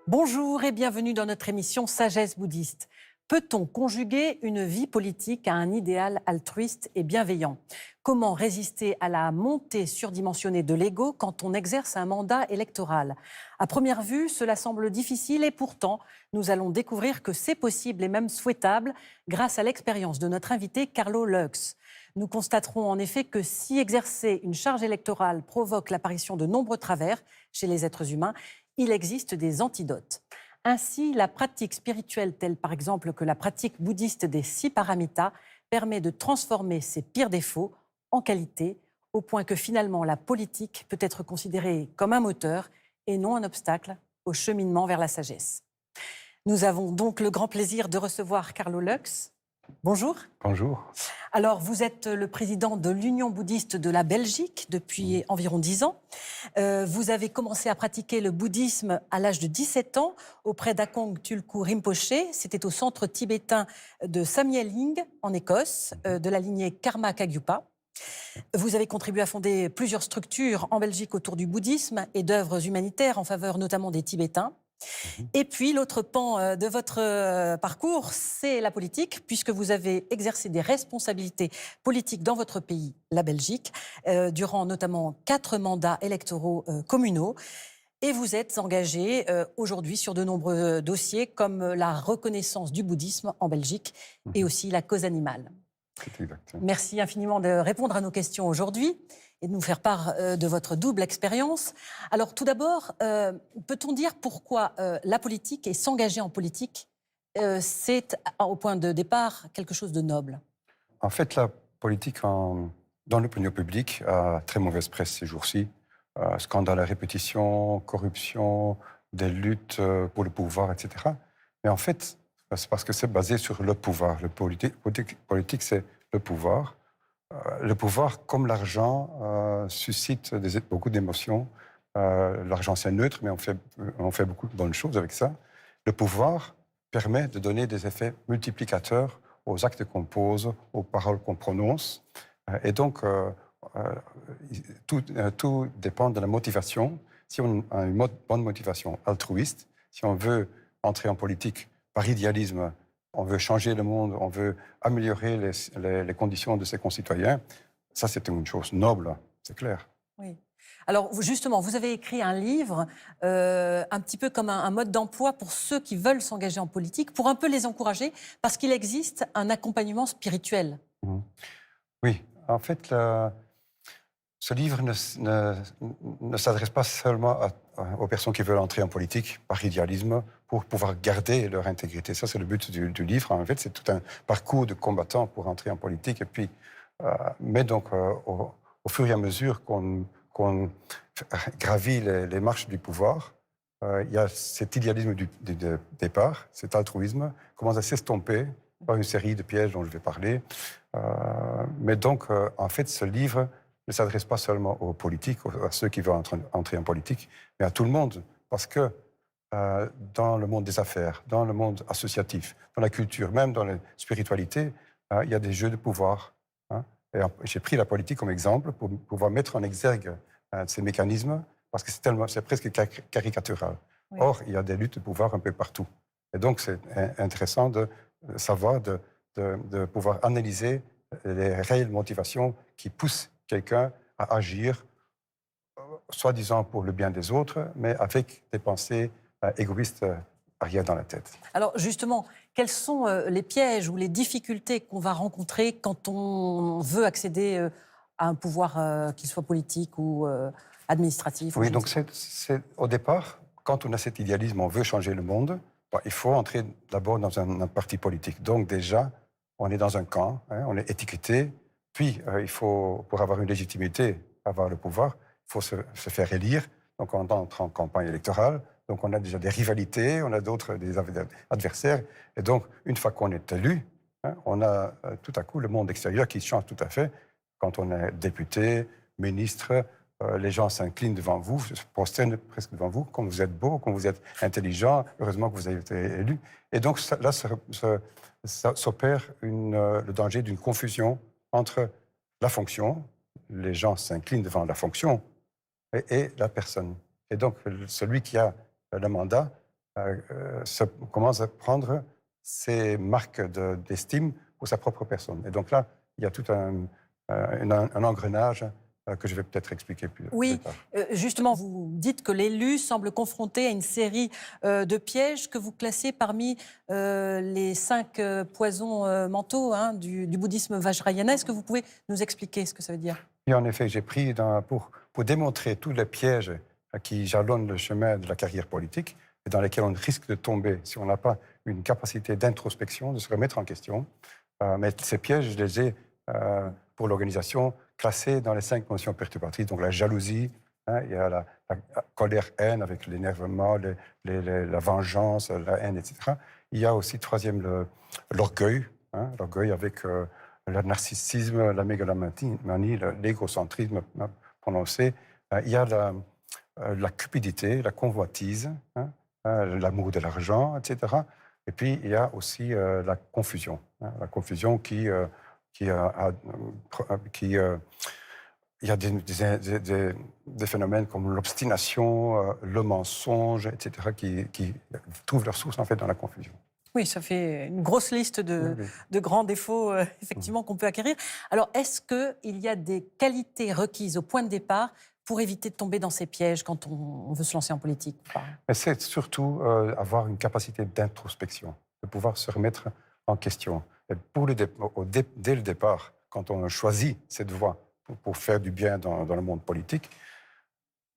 Bonjour et bienvenue dans notre émission Sagesse bouddhiste. Peut-on conjuguer une vie politique à un idéal altruiste et bienveillant? Comment résister à la montée surdimensionnée de l'ego quand on exerce un mandat électoral? À première vue, cela semble difficile et pourtant, nous allons découvrir que c'est possible et même souhaitable grâce à l'expérience de notre invité Carlo Lux. Nous constaterons en effet que si exercer une charge électorale provoque l'apparition de nombreux travers chez les êtres humains, il existe des antidotes. Ainsi, la pratique spirituelle, telle par exemple que la pratique bouddhiste des 6 paramitas, permet de transformer ses pires défauts en qualités, au point que finalement la politique peut être considérée comme un moteur et non un obstacle au cheminement vers la sagesse. Nous avons donc le grand plaisir de recevoir Carlo Lux. Bonjour. Bonjour. Alors, vous êtes le président de l'Union bouddhiste de la Belgique depuis environ 10 ans. Vous avez commencé à pratiquer le bouddhisme à l'âge de 17 ans auprès d'Akong Tulku Rinpoche. C'était au centre tibétain de Samyeling, en Écosse, de la lignée Karma Kagyupa. Vous avez contribué à fonder plusieurs structures en Belgique autour du bouddhisme et d'œuvres humanitaires en faveur notamment des Tibétains. Et puis, l'autre pan de votre parcours, c'est la politique, puisque vous avez exercé des responsabilités politiques dans votre pays, la Belgique, durant notamment 4 mandats électoraux communaux. Et vous êtes engagé aujourd'hui sur de nombreux dossiers, comme la reconnaissance du bouddhisme en Belgique et aussi la cause animale. C'est exact. Merci infiniment de répondre à nos questions aujourd'hui et de nous faire part de votre double expérience. Alors tout d'abord, peut-on dire pourquoi la politique et s'engager en politique, c'est au point de départ quelque chose de noble? En fait, la politique dans l'opinion publique a très mauvaise presse ces jours-ci. Scandale à répétition, corruption, des luttes pour le pouvoir, etc. Mais en fait, c'est parce que c'est basé sur le pouvoir. Le politique, c'est le pouvoir. Le pouvoir, comme l'argent, suscite beaucoup d'émotions. L'argent, c'est neutre, mais on fait beaucoup de bonnes choses avec ça. Le pouvoir permet de donner des effets multiplicateurs aux actes qu'on pose, aux paroles qu'on prononce. Et donc, tout dépend de la motivation. Si on a une bonne motivation altruiste, si on veut entrer en politique par idéalisme, on veut changer le monde, on veut améliorer les conditions de ses concitoyens, ça c'est une chose noble, c'est clair. Oui. Alors justement, vous avez écrit un livre, un petit peu comme un mode d'emploi pour ceux qui veulent s'engager en politique, pour un peu les encourager, parce qu'il existe un accompagnement spirituel. Oui, en fait, ce livre ne s'adresse pas seulement aux personnes qui veulent entrer en politique par idéalisme pour pouvoir garder leur intégrité. Ça, c'est le but du livre. En fait, c'est tout un parcours de combattant pour entrer en politique. Et puis, mais donc, au fur et à mesure qu'on gravit les marches du pouvoir, il y a cet idéalisme du départ, cet altruisme, commence à s'estomper par une série de pièges dont je vais parler. Mais donc, en fait, ce livre ne s'adresse pas seulement aux politiques, à ceux qui veulent entrer en politique, mais à tout le monde. Parce que dans le monde des affaires, dans le monde associatif, dans la culture, même dans la spiritualité, il y a des jeux de pouvoir. Et j'ai pris la politique comme exemple pour pouvoir mettre en exergue ces mécanismes, parce que c'est presque caricatural. Oui. Or, il y a des luttes de pouvoir un peu partout. Et donc, c'est intéressant de savoir, de pouvoir analyser les réelles motivations qui poussent quelqu'un à agir, soi-disant pour le bien des autres, mais avec des pensées égoïstes arrière dans la tête. Alors justement, quels sont les pièges ou les difficultés qu'on va rencontrer quand on veut accéder à un pouvoir, qu'il soit politique ou administratif? Oui, donc c'est au départ, quand on a cet idéalisme, on veut changer le monde, il faut entrer d'abord dans un parti politique. Donc déjà, on est dans un camp, on est étiqueté. Puis, il faut, pour avoir une légitimité, avoir le pouvoir, il faut se faire élire. Donc, on entre en campagne électorale. Donc, on a déjà des rivalités, on a des adversaires. Et donc, une fois qu'on est élu, on a tout à coup le monde extérieur qui change tout à fait. Quand on est député, ministre, les gens s'inclinent devant vous, se prosternent presque devant vous, quand vous êtes beau, quand vous êtes intelligent. Heureusement que vous avez été élu. Et donc, là, ça s'opère le danger d'une confusion entre la fonction, les gens s'inclinent devant la fonction, et la personne. Et donc, celui qui a le mandat commence à prendre ses marques d'estime pour sa propre personne. Et donc là, il y a tout un engrenage que je vais peut-être expliquer plus tard. Justement, vous dites que l'élu semble confronté à une série de pièges que vous classez parmi les 5 poisons mentaux du bouddhisme vajrayana. Est-ce que vous pouvez nous expliquer ce que ça veut dire? Et en effet, j'ai pris pour démontrer tous les pièges qui jalonnent le chemin de la carrière politique et dans lesquels on risque de tomber si on n'a pas une capacité d'introspection, de se remettre en question. Mais ces pièges, je les ai, pour l'organisation, classés dans les 5 notions perturbatrices. Donc la jalousie, il y a la colère-haine avec l'énervement, la vengeance, la haine, etc. Il y a aussi, troisième, l'orgueil, l'orgueil avec le narcissisme, la mégalomanie, l'égocentrisme prononcé. Il y a la cupidité, la convoitise, l'amour de l'argent, etc. Et puis, il y a aussi la confusion il y a des phénomènes comme l'obstination, le mensonge, etc., qui trouvent leur source, en fait, dans la confusion. Oui, ça fait une grosse liste de grands défauts, effectivement, qu'on peut acquérir. Alors, est-ce qu'il y a des qualités requises au point de départ pour éviter de tomber dans ces pièges quand on veut se lancer en politique? C'est surtout avoir une capacité d'introspection, de pouvoir se remettre en question. Et dès le départ, quand on choisit cette voie pour faire du bien dans le monde politique,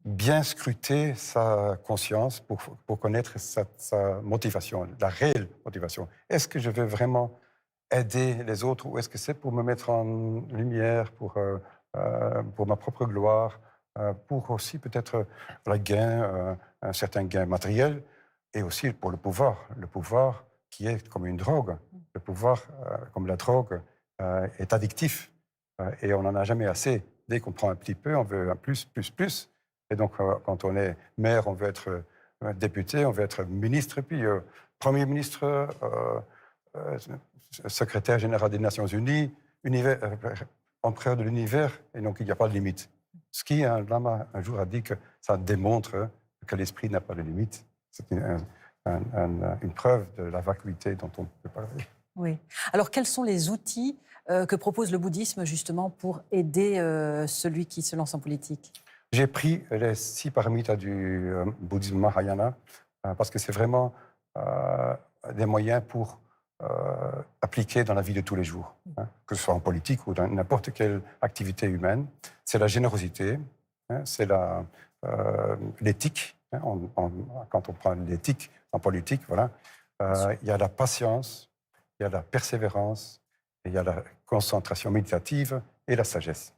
bien scruter sa conscience pour connaître sa motivation, la réelle motivation. Est-ce que je veux vraiment aider les autres ou est-ce que c'est pour me mettre en lumière, pour ma propre gloire, pour aussi peut-être un certain gain matériel et aussi pour le pouvoir qui est comme une drogue. Le pouvoir, comme la drogue, est addictif et on n'en a jamais assez. Dès qu'on prend un petit peu, on veut un plus. Et donc, quand on est maire, on veut être député, on veut être ministre, puis Premier ministre, secrétaire général des Nations Unies, empereur de l'univers, et donc il n'y a pas de limite. Ce qui, un lama un jour a dit que ça démontre que l'esprit n'a pas de limite. C'est une preuve de la vacuité dont on peut parler. Oui. Alors, quels sont les outils que propose le bouddhisme, justement, pour aider celui qui se lance en politique? J'ai pris les 6 paramitas du bouddhisme Mahayana parce que c'est vraiment des moyens pour appliquer dans la vie de tous les jours, que ce soit en politique ou dans n'importe quelle activité humaine. C'est la générosité, c'est l'éthique. Quand on prend l'éthique en politique, voilà, il y a la patience, il y a la persévérance, et il y a la concentration méditative et la sagesse.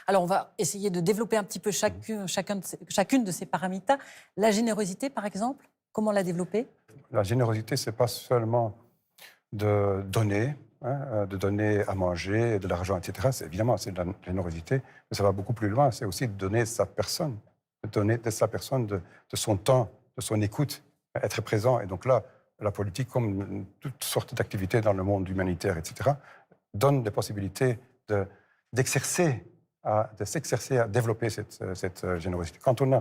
Alors, on va essayer de développer un petit peu chacune de ces paramitas. La générosité, par exemple, comment la développer? La générosité, ce n'est pas seulement de donner à manger, de l'argent, etc. Évidemment, c'est de la générosité, mais ça va beaucoup plus loin. C'est aussi de donner de sa personne, de son temps, de son écoute, être présent. Et donc là, la politique, comme toutes sortes d'activités dans le monde humanitaire, etc., donne des possibilités de s'exercer à développer cette générosité. Quand on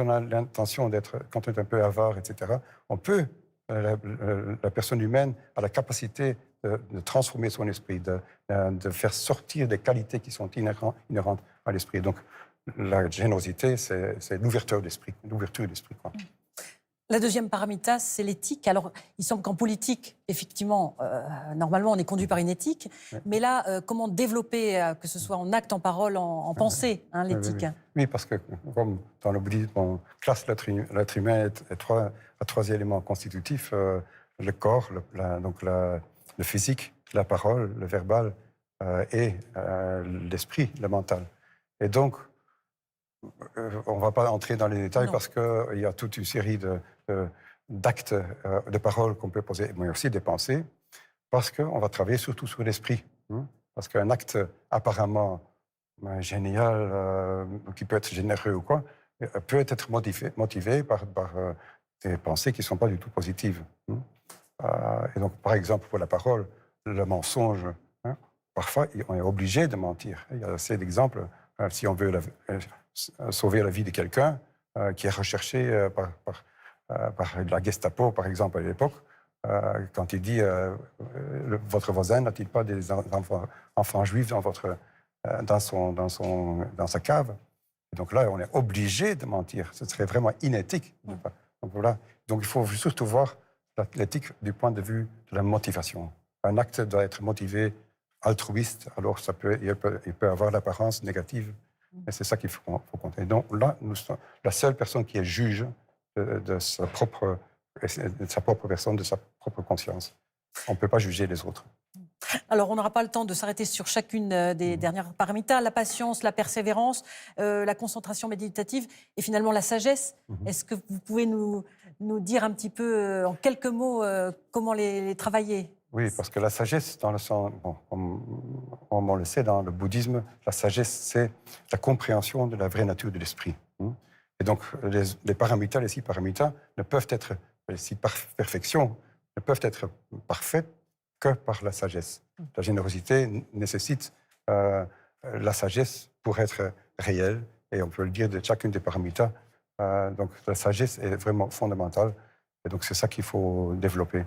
a l'intention quand on est un peu avare, etc., on peut, la personne humaine a la capacité de transformer son esprit, de faire sortir des qualités qui sont inhérentes à l'esprit. Donc, la générosité, c'est l'ouverture d'esprit. La deuxième paramita, c'est l'éthique. Alors, il semble qu'en politique, effectivement, normalement, on est conduit par une éthique. Oui. Mais là, comment développer, que ce soit en acte, en parole, en pensée, l'éthique? Oui, parce que, comme dans le bouddhisme, on classe l'être humain à 3 éléments constitutifs, le corps, le physique, la parole, le verbal, et l'esprit, le mental. Et donc, on ne va pas entrer dans les détails parce qu'il y a toute une série d'actes, de paroles qu'on peut poser, mais aussi des pensées, parce qu'on va travailler surtout sur l'esprit. Parce qu'un acte apparemment génial, qui peut être généreux ou quoi, peut être motivé par des pensées qui ne sont pas du tout positives. Et donc, par exemple, pour la parole, le mensonge, parfois, on est obligé de mentir. Il y a assez d'exemples. Si on veut sauver la vie de quelqu'un qui est recherché par la Gestapo, par exemple, à l'époque, quand il dit votre voisin n'a-t-il pas des enfants juifs dans sa cave? Et donc là, on est obligé de mentir. Ce serait vraiment inéthique. Donc voilà. Donc il faut surtout voir l'éthique du point de vue de la motivation. Un acte doit être motivé altruiste, alors il peut avoir l'apparence négative. Et c'est ça qu'il faut compter. Donc là, nous sommes la seule personne qui est juge de sa propre personne, de sa propre conscience. On ne peut pas juger les autres. Alors, on n'aura pas le temps de s'arrêter sur chacune des dernières paramitas, la patience, la persévérance, la concentration méditative et finalement la sagesse. Est-ce que vous pouvez nous dire un petit peu, en quelques mots, comment les travailler? Oui, parce que la sagesse, dans le sens, comme on le sait dans le bouddhisme, la sagesse, c'est la compréhension de la vraie nature de l'esprit. Et donc, les paramitas, les 6 paramitas, ne peuvent être, les 6 perfections, ne peuvent être parfaites que par la sagesse. La générosité nécessite la sagesse pour être réelle, et on peut le dire de chacune des paramitas. Donc, la sagesse est vraiment fondamentale, et donc c'est ça qu'il faut développer.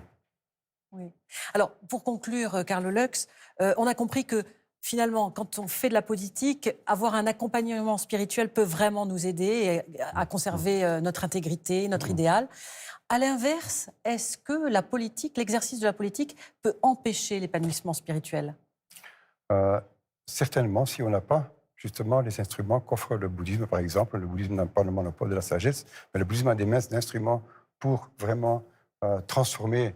Oui. Alors, pour conclure, Carlo Lux, on a compris que finalement, quand on fait de la politique, avoir un accompagnement spirituel peut vraiment nous aider à conserver notre intégrité, notre idéal. À l'inverse, est-ce que la politique, l'exercice de la politique peut empêcher l'épanouissement spirituel? Certainement, si on n'a pas justement les instruments qu'offre le bouddhisme, par exemple. Le bouddhisme n'a pas le monopole de la sagesse, mais le bouddhisme a des masses d'instruments pour vraiment transformer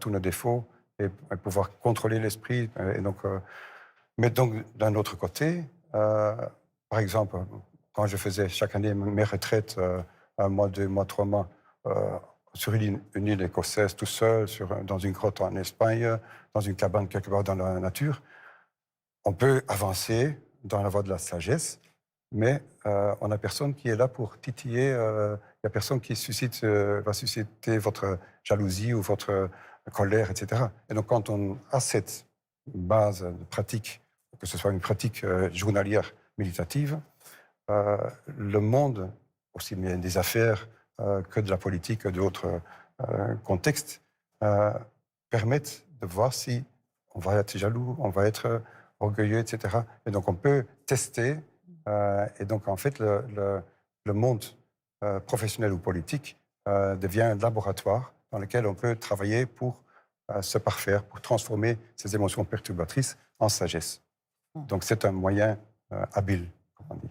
tous nos défauts et pouvoir contrôler l'esprit. Mais donc, d'un autre côté, par exemple, quand je faisais chaque année mes retraites, 1 mois, 2 mois, 3 mois, sur une île écossaise, tout seul, dans une grotte en Espagne, dans une cabane quelque part dans la nature, on peut avancer dans la voie de la sagesse, mais on n'a personne qui est là pour titiller. Il n'y a personne qui va susciter votre jalousie ou votre colère, etc. Et donc, quand on a cette base de pratique, que ce soit une pratique journalière méditative, le monde, aussi bien des affaires que de la politique, que d'autres contextes, permettent de voir si on va être jaloux, on va être orgueilleux, etc. Et donc, on peut tester. Et donc, en fait, le monde professionnel ou politique devient un laboratoire dans lequel on peut travailler pour se parfaire, pour transformer ces émotions perturbatrices en sagesse. Donc, c'est un moyen habile, comme on dit.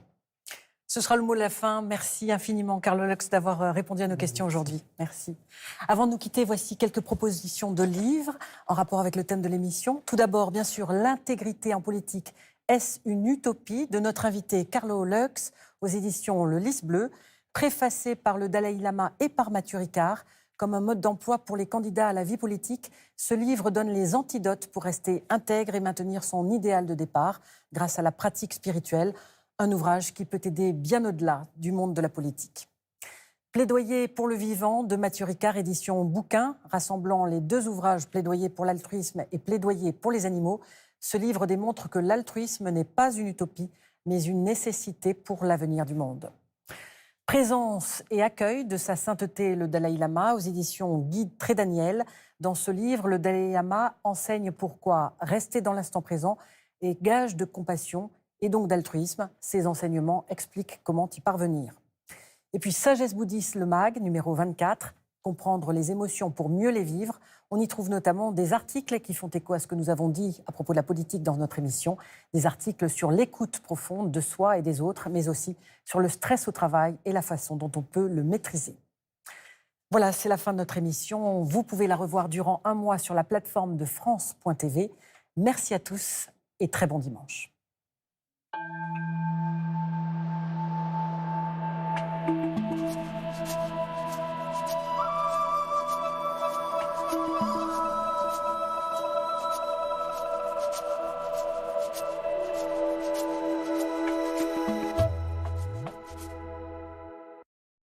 Ce sera le mot de la fin. Merci infiniment, Carlo Lux, d'avoir répondu à nos questions aujourd'hui. Merci. Avant de nous quitter, voici quelques propositions de livres en rapport avec le thème de l'émission. Tout d'abord, bien sûr, L'intégrité en politique. Est-ce une utopie, de notre invité Carlo Lux, aux éditions Le Lys Bleu, préfacé par le Dalai Lama et par Mathieu Ricard. Comme un mode d'emploi pour les candidats à la vie politique, ce livre donne les antidotes pour rester intègre et maintenir son idéal de départ grâce à la pratique spirituelle. Un ouvrage qui peut aider bien au-delà du monde de la politique. Plaidoyer pour le vivant de Mathieu Ricard, édition Bouquin, rassemblant les 2 ouvrages Plaidoyer pour l'altruisme et Plaidoyer pour les animaux. Ce livre démontre que l'altruisme n'est pas une utopie, mais une nécessité pour l'avenir du monde. Présence et accueil de sa sainteté le Dalai Lama aux éditions Guide Trédaniel. Dans ce livre, le Dalai Lama enseigne pourquoi rester dans l'instant présent est gage de compassion et donc d'altruisme. Ces enseignements expliquent comment y parvenir. Et puis Sagesse bouddhiste, le MAG, numéro 24, comprendre les émotions pour mieux les vivre. On y trouve notamment des articles qui font écho à ce que nous avons dit à propos de la politique dans notre émission, des articles sur l'écoute profonde de soi et des autres, mais aussi sur le stress au travail et la façon dont on peut le maîtriser. Voilà, c'est la fin de notre émission. Vous pouvez la revoir durant 1 mois sur la plateforme de France.tv. Merci à tous et très bon dimanche.